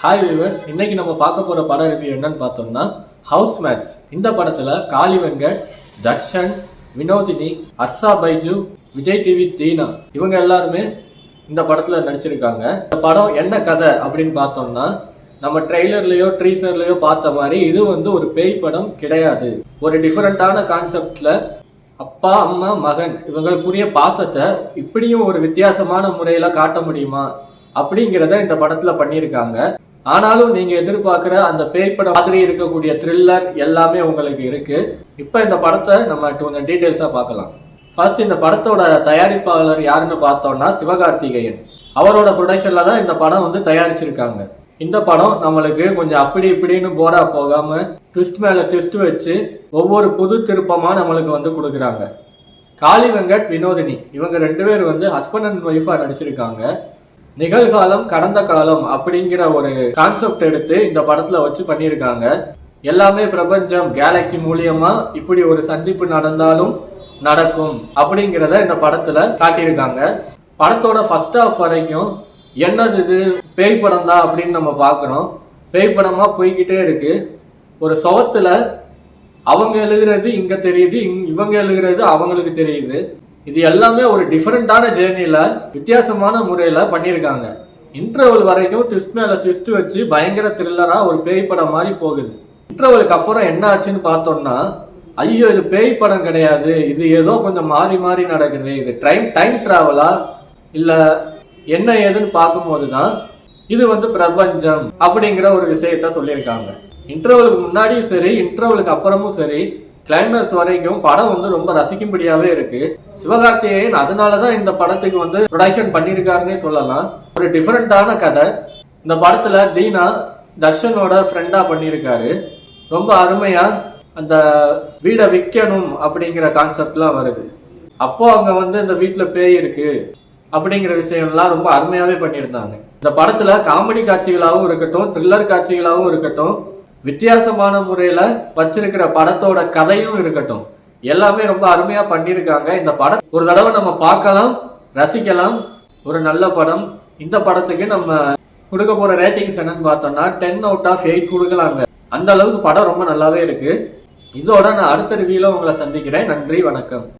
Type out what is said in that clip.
Hi viewers, இன்னைக்கு நம்ம பார்க்க போற பட ரிவ்யூ என்னன்னு பார்த்தோம்னா ஹவுஸ் மேட்ஸ். இந்த படத்துல காளி வெங்கட், தர்ஷன், வினோதினி, ஹர்ஷா பைஜு, விஜய் டிவி தீனா இவங்க எல்லாருமே இந்த படத்துல நடிச்சிருக்காங்க. இந்த படம் என்ன கதை அப்படின்னு பார்த்தோம்னா, நம்ம ட்ரெய்லர்லயோ ட்ரீசர்லயோ பார்த்த மாதிரி இது ஒரு பேய் படம் கிடையாது. ஒரு டிஃபரெண்டான கான்செப்ட்ல அப்பா அம்மா மகன் இவங்களுக்குரிய பாசத்தை இப்படியும் ஒரு வித்தியாசமான முறையில காட்ட முடியுமா அப்படிங்கிறத இந்த படத்துல பண்ணியிருக்காங்க. ஆனாலும் நீங்க எதிர்பார்க்கிற அந்த பேய் படம் மாதிரி இருக்கக்கூடிய த்ரில்லர் எல்லாமே உங்களுக்கு இருக்கு. இப்ப இந்த படத்தை நம்ம கொஞ்சம் டீட்டெயில்ஸா பார்க்கலாம். ஃபர்ஸ்ட், இந்த படத்தோட தயாரிப்பாளர் யாருன்னு பார்த்தோம்னா சிவகார்த்திகேயன். அவரோட ப்ரொடக்ஷன்ல தான் இந்த படம் தயாரிச்சிருக்காங்க. இந்த படம் நம்மளுக்கு கொஞ்சம் அப்படி இப்படின்னு போரா போகாம ட்விஸ்ட் மேல ட்விஸ்ட் வச்சு ஒவ்வொரு புது திருப்பமா நம்மளுக்கு கொடுக்குறாங்க. காளி வெங்கட், வினோதினி இவங்க ரெண்டு பேர் ஹஸ்பண்ட் அண்ட் ஒய்ஃபா நடிச்சிருக்காங்க. நிகழ்காலம் கடந்த காலம் அப்படிங்கிற ஒரு கான்செப்ட் எடுத்து இந்த படத்துல வச்சு பண்ணியிருக்காங்க. எல்லாமே பிரபஞ்சம் கேலக்சி மூலியமா இப்படி ஒரு சந்திப்பு நடந்தாலும் நடக்கும் அப்படிங்கிறத இந்த படத்துல காட்டியிருக்காங்க. படத்தோட ஃபர்ஸ்ட் ஹாஃப் வரைக்கும் என்னது இது பேய் படம் தான் அப்படின்னு நம்ம பார்க்குறோம். பேய் படமா போய்கிட்டே இருக்கு. ஒரு சுவத்துல அவங்க எழுதுறது இங்க தெரியுது, இவங்க எழுதுறது அவங்களுக்கு தெரியுது. இது எல்லாமே ஒரு டிஃபரெண்டான ஜேர்னில வித்தியாசமான முறையில பண்ணியிருக்காங்க. இன்டர்வல் வரைக்கும் ட்விஸ்ட் மேல ட்விஸ்ட் வச்சு பயங்கர த்ரில்லரா ஒரு பேய் படம் மாதிரி போகுது. இன்டர்வலுக்கு அப்புறம் என்ன ஆச்சுன்னு பார்த்தோம்னா, ஐயோ இது பேய் படம் கிடையாது, இது ஏதோ கொஞ்சம் மாறி மாறி நடக்குது, இது டைம் டிராவலா இல்ல என்ன ஏதுன்னு பார்க்கும்போது தான் இது பிரபஞ்சம் அப்படிங்கிற ஒரு விஷயத்த சொல்லியிருக்காங்க. இன்டர்வலுக்கு முன்னாடியும் சரி, இன்டர்வலுக்கு அப்புறமும் சரி, கிளைமேக்ஸ் வரைக்கும் படம் ரொம்ப ரசிக்கும்படியாவே இருக்கு. சிவகார்த்திகேயன் அதனாலதான் இந்த படத்துக்கு ப்ரொடக்ஷன் பண்ணியிருக்காருன்னே சொல்லலாம். ஒரு டிஃபரெண்டான கதை. இந்த படத்துல தீனா தர்ஷனோட ஃப்ரெண்டா பண்ணியிருக்காரு. ரொம்ப அருமையா அந்த வீடை விற்கணும் அப்படிங்கிற கான்செப்ட்லாம் வருது. அப்போ அங்க இந்த வீட்டுல பேய் இருக்கு அப்படிங்கிற விஷயம்லாம் ரொம்ப அருமையாவே பண்ணியிருந்தாங்க. இந்த படத்துல காமெடி காட்சிகளாகவும் இருக்கட்டும், த்ரில்லர் காட்சிகளாகவும் இருக்கட்டும், வித்தியாசமான முறையில வச்சிருக்கிற படத்தோட கதையும் இருக்கட்டும், எல்லாமே ரொம்ப அருமையா பண்ணியிருக்காங்க. இந்த படம் ஒரு தடவை நம்ம பார்க்கலாம், ரசிக்கலாம். ஒரு நல்ல படம். இந்த படத்துக்கு நம்ம கொடுக்க போற ரேட்டிங்ஸ் என்னன்னு பார்த்தோம்னா 10/8 கொடுக்கலாங்க. அந்த அளவுக்கு படம் ரொம்ப நல்லாவே இருக்கு. இதோட நான் அடுத்த ரிவ்யூல உங்களை சந்திக்கிறேன். நன்றி, வணக்கம்.